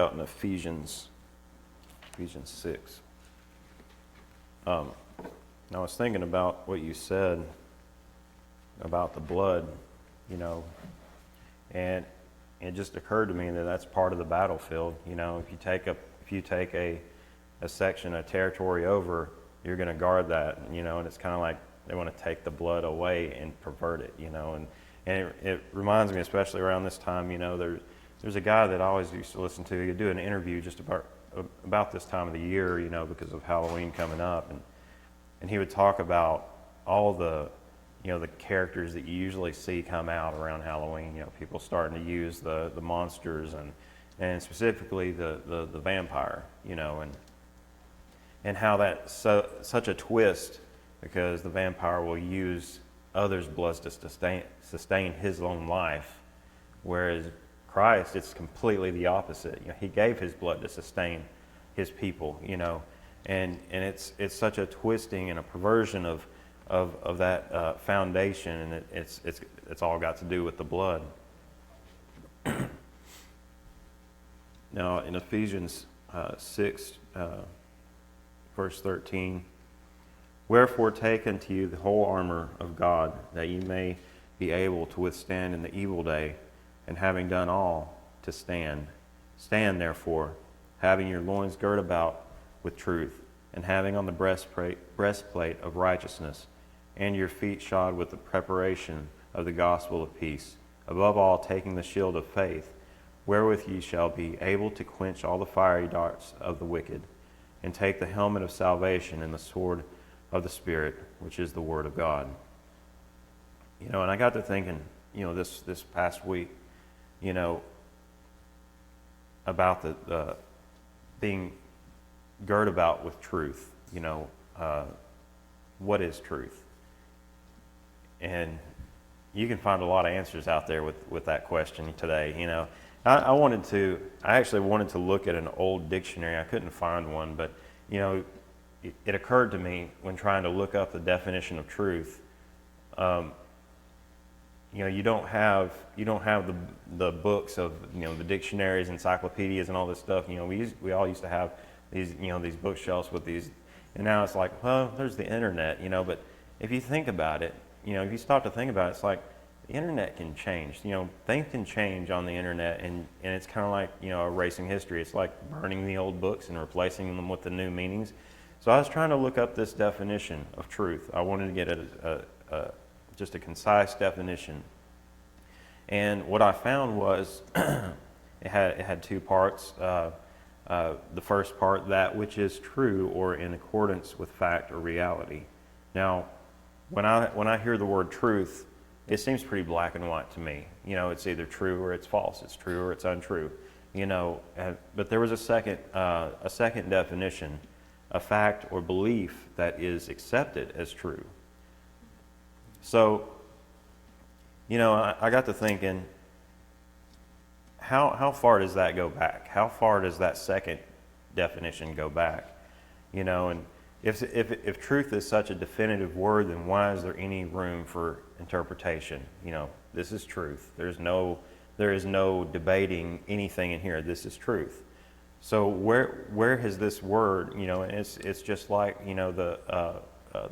out in Ephesians 6. I was thinking about what you said about the blood, and it just occurred to me that that's part of the battlefield. If you take a section, a territory over, you're going to guard that, and it's kind of like they want to take the blood away and pervert it, and it reminds me, especially around this time, there's a guy that I always used to listen to. He'd do an interview just about this time of the year, because of Halloween coming up, and he would talk about all the the characters that you usually see come out around Halloween. People starting to use the monsters and specifically the vampire, and how that's such a twist, because the vampire will use others' blood to sustain his own life, whereas Christ, it's completely the opposite. He gave his blood to sustain his people, and it's such a twisting and a perversion of that foundation, and it's all got to do with the blood. Now in Ephesians 6, verse 13, wherefore take unto you the whole armor of God, that ye may be able to withstand in the evil day, and having done all, to stand. Stand therefore, having your loins girt about with truth, and having on the breastplate of righteousness, and your feet shod with the preparation of the gospel of peace. Above all, taking the shield of faith, wherewith ye shall be able to quench all the fiery darts of the wicked, and take the helmet of salvation and the sword of the Spirit, which is the word of God. And I got to thinking, this past week, about the being girt about with truth. What is truth? And you can find a lot of answers out there with that question today. I actually wanted to look at an old dictionary. I couldn't find one, but it occurred to me when trying to look up the definition of truth. You don't have the books of the dictionaries, encyclopedias, and all this stuff. We all used to have these these bookshelves with these, and now it's like, well, there's the internet. But if you think about it, if you stop to think about it, it's like the internet can change. Things can change on the internet, and it's kind of like erasing history. It's like burning the old books and replacing them with the new meanings. So I was trying to look up this definition of truth. I wanted to get just a concise definition, and what I found was it had two parts. The first part, that which is true or in accordance with fact or reality. Now, when I hear the word truth, it seems pretty black and white to me. It's either true or it's false. It's true or it's untrue. But there was a second definition, a fact or belief that is accepted as true. So, I got to thinking, how far does that go back? How far does that second definition go back? And if truth is such a definitive word, then why is there any room for interpretation? This is truth. There is no debating anything in here. This is truth. So where has this word? And it's just like the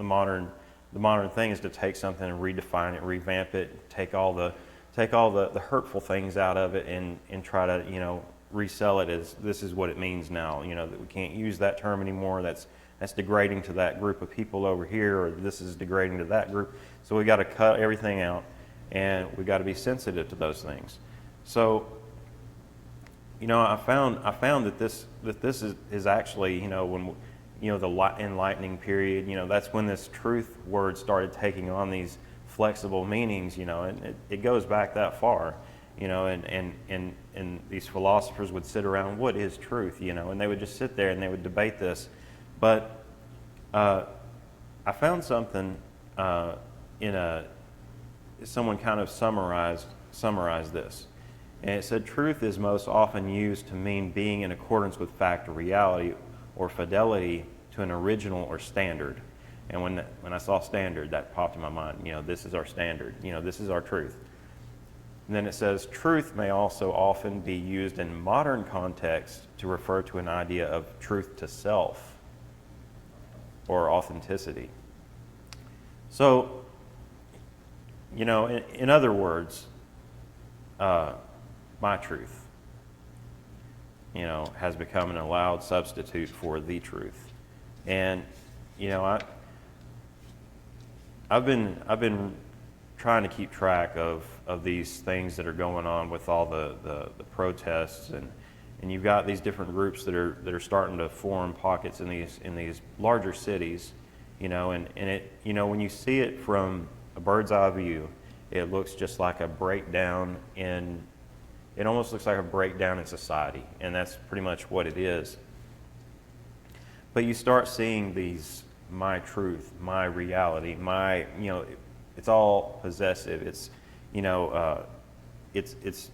modern thing is to take something and redefine it, revamp it, take all the hurtful things out of it, and try to resell it as this is what it means now. That we can't use that term anymore. That's degrading to that group of people over here, or this is degrading to that group. So we got to cut everything out, and we got to be sensitive to those things. So, I found that this is actually when the enlightening period. That's when this truth word started taking on these flexible meanings. And it goes back that far. And these philosophers would sit around, what is truth? And they would just sit there and they would debate this. But I found something someone kind of summarized this. And it said, truth is most often used to mean being in accordance with fact or reality, or fidelity to an original or standard. And when I saw standard, that popped in my mind. This is our standard. This is our truth. And then it says, truth may also often be used in modern context to refer to an idea of truth to self or authenticity. So, in other words, my truth, has become an allowed substitute for the truth. And, I've been trying to keep track of these things that are going on with all the protests, and you've got these different groups that are starting to form pockets in these larger cities, and it, when you see it from a bird's eye view, it looks just like a breakdown it almost looks like a breakdown in society, and that's pretty much what it is. But you start seeing these, my truth, my reality, my, it's all possessive. It's, it's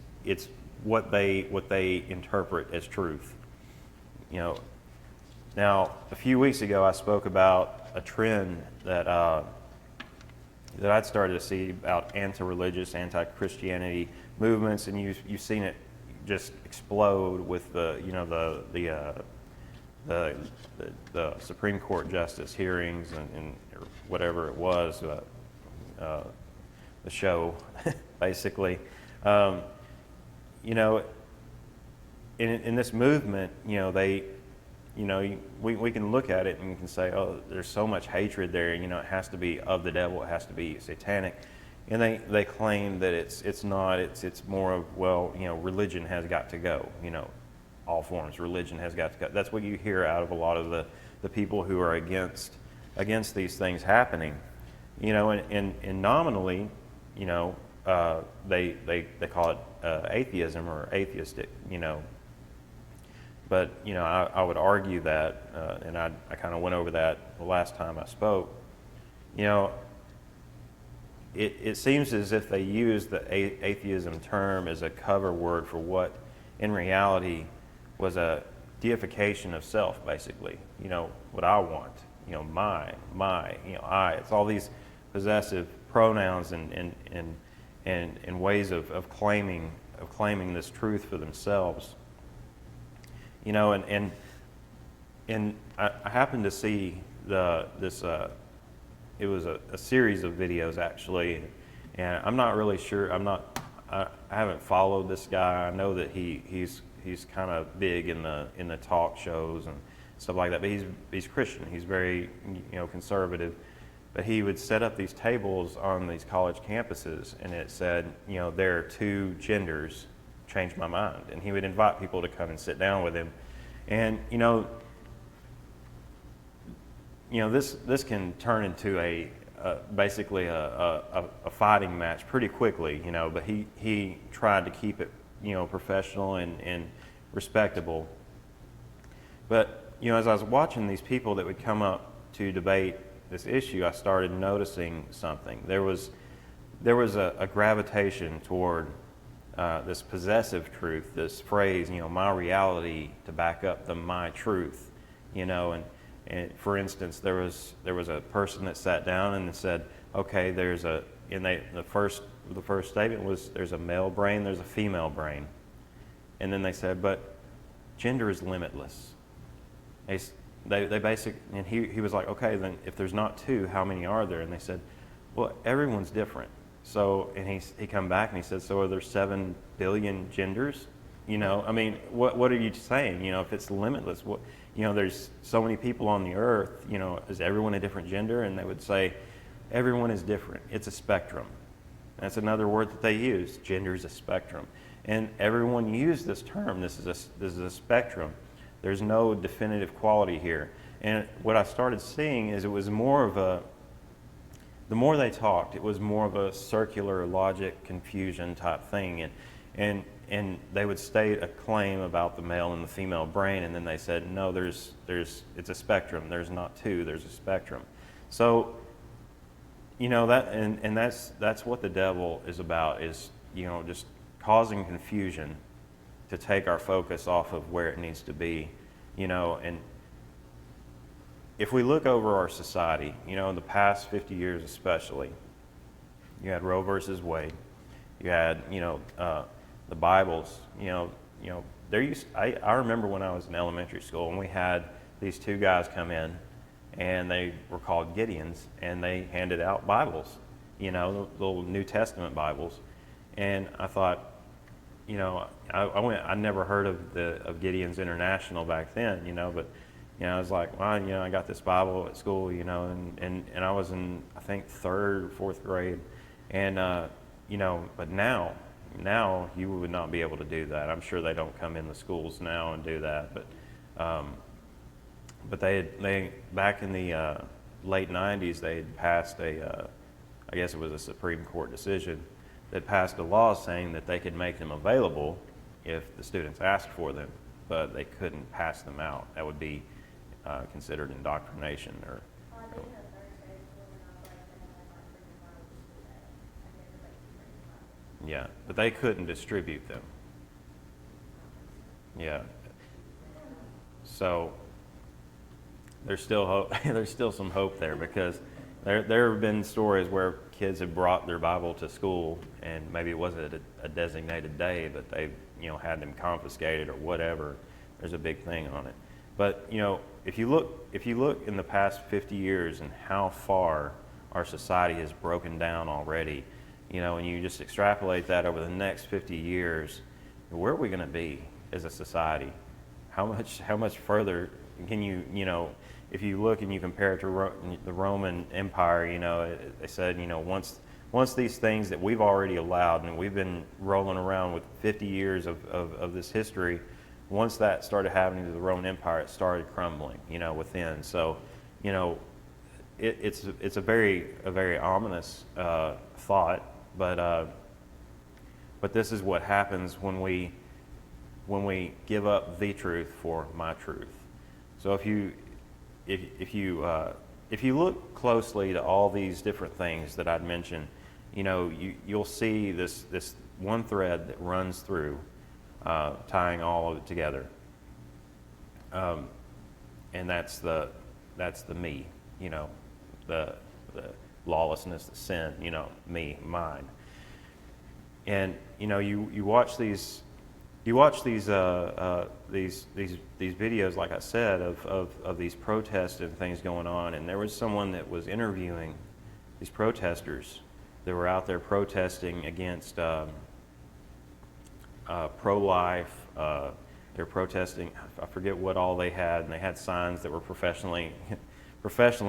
what they interpret as truth. Now, a few weeks ago, I spoke about a trend that I'd started to see about anti-religious, anti-Christianity movements, and you've seen it just explode with the Supreme Court justice hearings and whatever it was, the show, basically. In this movement, we can look at it and we can say, oh, there's so much hatred there, it has to be of the devil, it has to be satanic. And they claim that it's not, it's more of, well, religion has got to go, all forms, religion has got to go. That's what you hear out of a lot of the people who are against these things happening. And nominally, they call it atheism or atheistic, But, I would argue that, and I kind of went over that the last time I spoke, it seems as if they use the atheism term as a cover word for what in reality was a deification of self, basically. What I want, my, I. It's all these possessive pronouns and ways of claiming this truth for themselves. And I happened to see it was a series of videos, actually, and I'm not really sure. I haven't followed this guy. I know that he's kind of big in the talk shows and stuff like that. But he's Christian. He's very conservative. But he would set up these tables on these college campuses, and it said, there are two genders. Change my mind. And he would invite people to come and sit down with him, and this can turn into basically a fighting match pretty quickly, but he tried to keep it, professional and respectable. But, as I was watching these people that would come up to debate this issue, I started noticing something. There was a gravitation toward this possessive truth, this phrase, my reality, to back up the my truth, and for instance, there was a person that sat down and said, okay, the first statement was, there's a male brain, there's a female brain. And then they said, but gender is limitless. They basically, and he was like, okay, then if there's not two, how many are there? And they said, well, everyone's different. So, and he come back and he said, so are there 7 billion genders? What are you saying? If it's limitless, there's so many people on the earth, is everyone a different gender? And they would say, everyone is different. It's a spectrum. That's another word that they use. Gender is a spectrum. And everyone used this term. This is a spectrum. There's no definitive quality here. And what I started seeing is it was more of the more they talked, it was more of a circular logic confusion type thing. And they would state a claim about the male and the female brain, and then they said, no, it's a spectrum. There's not two, there's a spectrum. So, that's what the devil is about, is, just causing confusion to take our focus off of where it needs to be, and if we look over our society, in the past 50 years especially, you had Roe versus Wade. You had, the Bibles. I remember when I was in elementary school, and we had these two guys come in, and they were called Gideons, and they handed out Bibles, the little New Testament Bibles. And I thought, I never heard of Gideon's International back then, but I was like, well, I got this Bible at school, and I was in, I think, third or fourth grade, and but now you would not be able to do that. I'm sure they don't come in the schools now and do that, but they back in the late '90s, they had passed I guess it was a Supreme Court decision that passed a law saying that they could make them available if the students asked for them, but they couldn't pass them out. That would be considered indoctrination. Yeah, but they couldn't distribute them. Yeah. So there's still hope. There's still some hope there, because there have been stories where kids have brought their Bible to school, and maybe it wasn't a designated day, but they had them confiscated or whatever. There's a big thing on it. But if you look in the past 50 years and how far our society has broken down already, and you just extrapolate that over the next 50 years, where are we going to be as a society? How much further can you, if you look and you compare it to the Roman Empire, they said, once these things that we've already allowed, and we've been rolling around with 50 years of this history, once that started happening to the Roman Empire, it started crumbling, within. So, it's a very ominous thought, but this is what happens when we give up the truth for my truth. So if you look closely to all these different things that I'd mentioned, you'll see this one thread that runs through, tying all of it together, and that's the me, the lawlessness, the sin, me, mine. And you watch these videos, like I said, of these protests and things going on, and there was someone that was interviewing these protesters that were out there protesting against pro-life. They're protesting, I forget what all they had, and they had signs that were professionally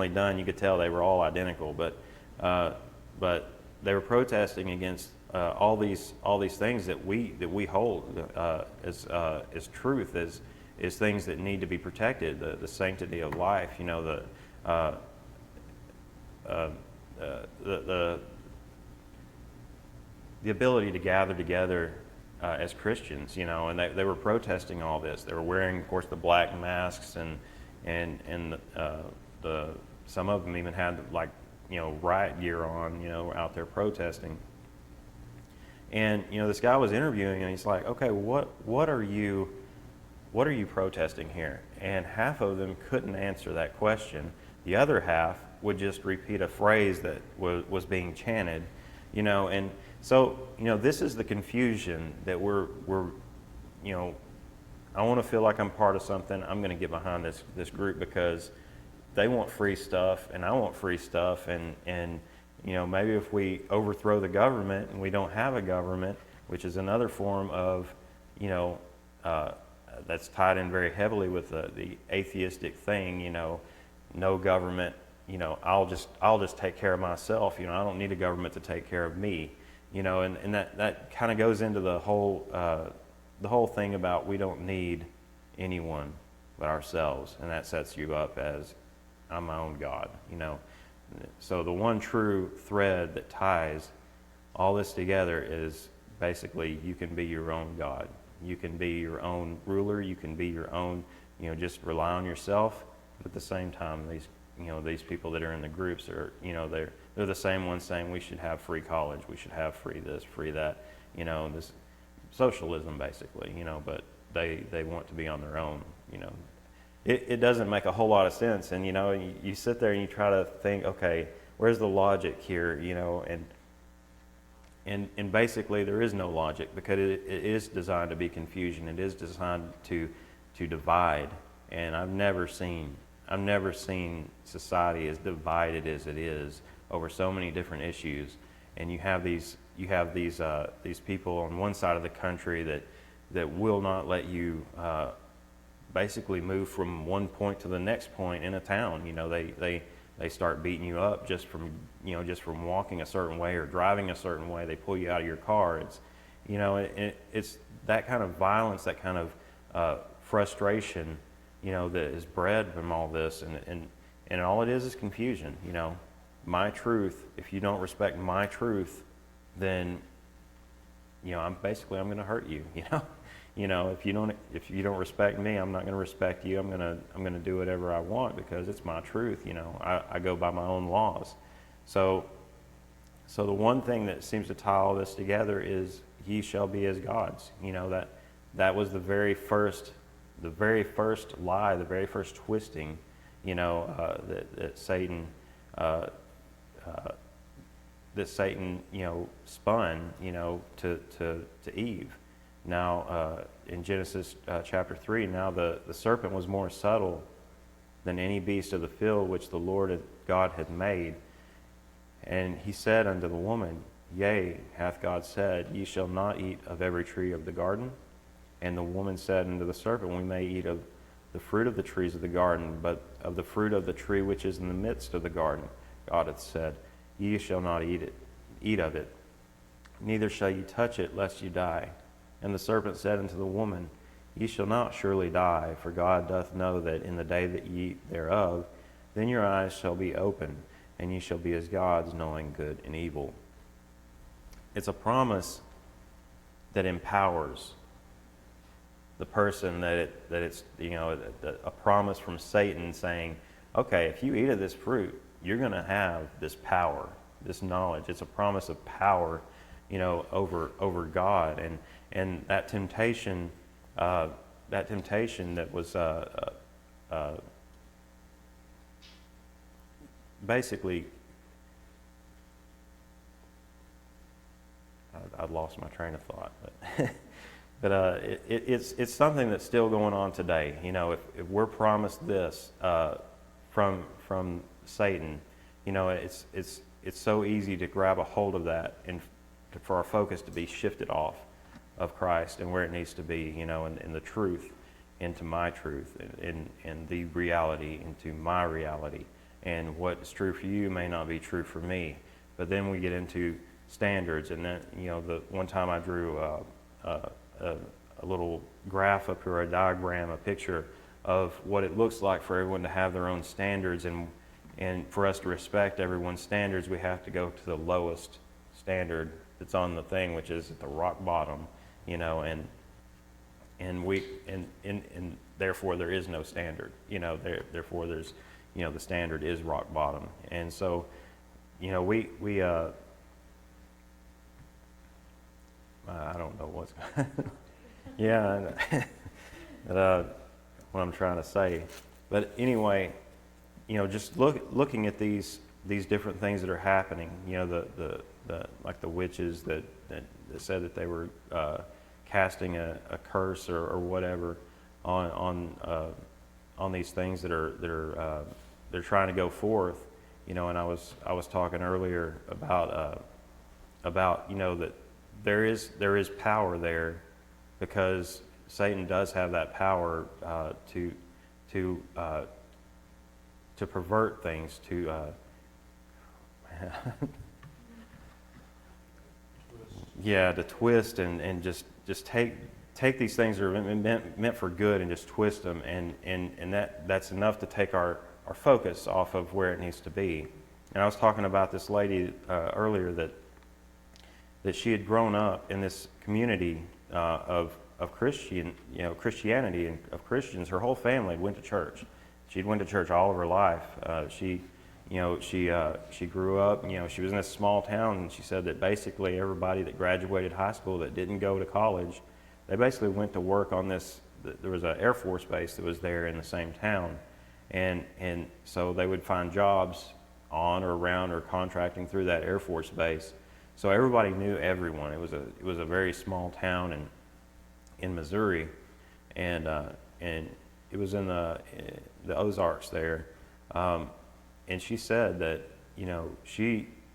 done. You could tell they were all identical, but they were protesting against all these things that we hold as truth, as things that need to be protected, the sanctity of life, the ability to gather together as Christians, and they were protesting all this. They were wearing, of course, the black masks, and some of them even had riot gear on, out there protesting. And this guy was interviewing, and he's like, okay, what are you protesting here? And half of them couldn't answer that question. The other half would just repeat a phrase that was being chanted, and so this is the confusion that we're I want to feel like I'm part of something. I'm going to get behind this group because they want free stuff and I want free stuff, and maybe if we overthrow the government and we don't have a government, which is another form of, that's tied in very heavily with the atheistic thing, no government, I'll just take care of myself, I don't need a government to take care of me, and that kind of goes into the whole thing about we don't need anyone but ourselves, and that sets you up as I'm my own God, So the one true thread that ties all this together is basically you can be your own God. You can be your own ruler. You can be your own, just rely on yourself. But at the same time, these people that are in the groups are, they're the same ones saying we should have free college. We should have free this, free that, this socialism basically, but they want to be on their own, It doesn't make a whole lot of sense, and you sit there and you try to think, okay, where's the logic here, and basically there is no logic, because it is designed to be confusion. It is designed to divide. And I've never seen society as divided as it is over so many different issues. And you have these people on one side of the country that will not let you basically move from one point to the next point in a town. They start beating you up just from walking a certain way or driving a certain way. They pull you out of your car. It's that kind of violence, that kind of frustration, that is bred from all this, and all it is confusion. My truth. If you don't respect my truth, then I'm going to hurt you. If you don't respect me, I'm not going to respect you. I'm going to do whatever I want because it's my truth. I go by my own laws. So the one thing that seems to tie all this together is ye shall be as gods. That was the very first lie, the very first twisting, that Satan spun, to Eve. Now, in Genesis chapter 3, now the serpent was more subtle than any beast of the field which the Lord God had made. And he said unto the woman, Yea, hath God said, Ye shall not eat of every tree of the garden? And the woman said unto the serpent, We may eat of the fruit of the trees of the garden, but of the fruit of the tree which is in the midst of the garden, God hath said, Ye shall not eat of it, neither shall ye touch it, lest ye die. And the serpent said unto the woman, Ye shall not surely die, for God doth know that in the day that ye eat thereof, then your eyes shall be opened, and ye shall be as gods, knowing good and evil. It's a promise that empowers the person, that it's a promise from Satan saying, okay, if you eat of this fruit, you're going to have this power, this knowledge. It's a promise of power, over God, and that temptation that was basically. I've lost my train of thought, but it's something that's still going on today. If we're promised this from Satan, it's so easy to grab a hold of that and for our focus to be shifted off of Christ and where it needs to be, in the truth into my truth, and the reality into my reality, and what's true for you may not be true for me. But then we get into standards, and then the one time I drew a little graph up here, a diagram, a picture of what it looks like for everyone to have their own standards, and for us to respect everyone's standards, we have to go to the lowest standard that's on the thing, which is at the rock bottom, and therefore there is no standard, therefore there's the standard is rock bottom. And so we I don't know what's yeah, what I'm trying to say. But anyway, just looking at these different things that are happening, the like the witches that said that they were casting a curse or whatever on these things that are they're trying to go forth, and I was talking earlier about that there is power there, because Satan does have that power to pervert things, to to twist and just take these things that are meant for good and just twist them, and that's enough to take our focus off of where it needs to be. And I was talking about this lady earlier that she had grown up in this community of Christianity and of Christians. Her whole family went to church. She'd went to church all of her life. She grew up. She was in a small town, and she said that basically everybody that graduated high school that didn't go to college, they basically went to work on this. There was an Air Force base that was there in the same town, and so they would find jobs on or around or contracting through that Air Force base. So everybody knew everyone. It was a very small town in Missouri, and it was in the Ozarks there. And she said that, you know,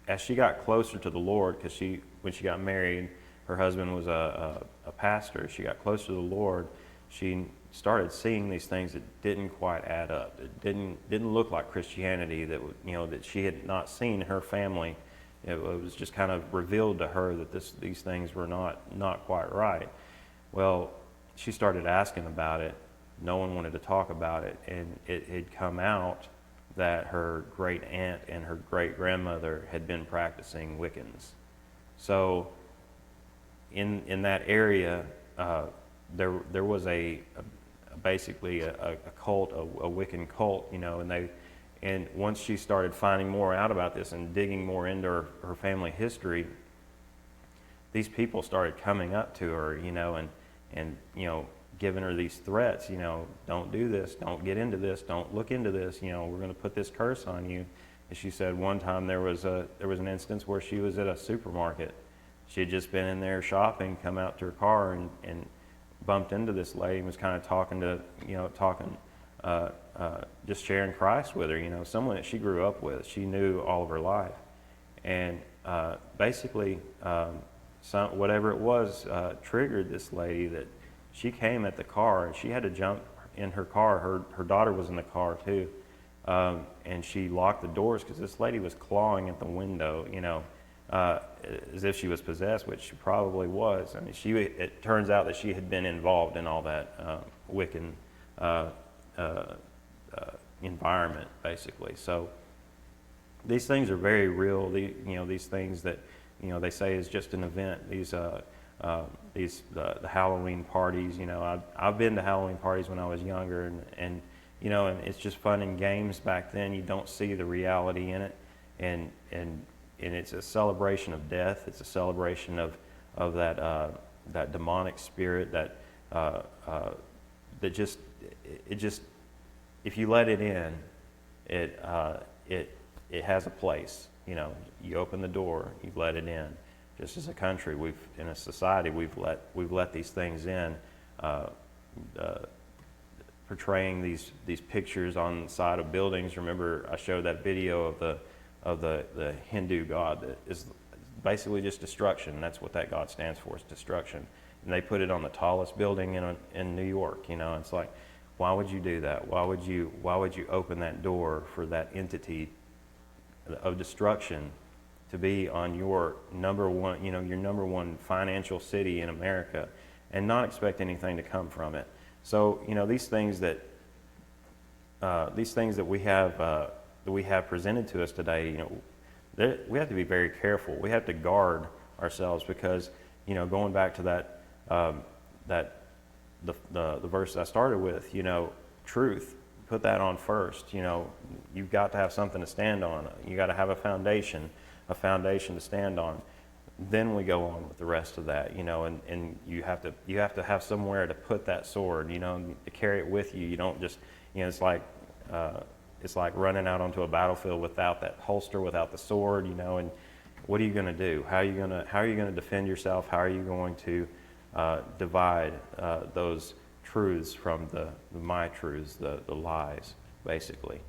as she got closer to the Lord, because when she got married, her husband was a pastor. She got closer to the Lord. She started seeing these things that didn't quite add up. It didn't look like Christianity, that, you know, that she had not seen in her family. It was just kind of revealed to her that these things were not quite right. Well, she started asking about it. No one wanted to talk about it, and it had come out that her great aunt and her great grandmother had been practicing Wiccans. So in that area, there was basically a cult, a Wiccan cult, you know, and once she started finding more out about this and digging more into her family history, these people started coming up to her, you know, and you know, giving her these threats, you know, don't do this, don't get into this, don't look into this, you know, we're going to put this curse on you. And she said one time there was an instance where she was at a supermarket. She had just been in there shopping, come out to her car and bumped into this lady and was kind of just sharing Christ with her, you know, someone that she grew up with, she knew all of her life. And basically, whatever it was triggered this lady, that she came at the car and she had to jump in her car. Her daughter was in the car too. And she locked the doors because this lady was clawing at the window, you know, as if she was possessed, which she probably was. I mean, it turns out that she had been involved in all that Wiccan environment, basically. So these things are very real. These things that, you know, they say is just an event. The Halloween parties, you know, I've been to Halloween parties when I was younger, and you know, and it's just fun and games back then. You don't see the reality in it, and it's a celebration of death. It's a celebration of that demonic spirit that just if you let it in, it has a place. You know, you open the door, you let it in. Just as a country, in a society, we've let these things in, portraying these pictures on the side of buildings. Remember, I showed that video of the Hindu god that is basically just destruction. That's what that god stands for, is destruction. And they put it on the tallest building in New York. You know, it's like, why would you do that? Why would you open that door for that entity of destruction to be on your number one financial city in America, and not expect anything to come from it? So, you know, these things that we have presented to us today, you know, we have to be very careful. We have to guard ourselves, because, you know, going back to the verse I started with, you know, truth. Put that on first. You know, you've got to have something to stand on. You got to have a foundation to stand on. Then we go on with the rest of that, you know, and you have to have somewhere to put that sword, you know, to carry it with you. You don't just, you know, it's like running out onto a battlefield without that holster, without the sword, you know. And what are you going to do? How are you going to defend yourself? How are you going to divide those truths from the my truths, the lies, basically?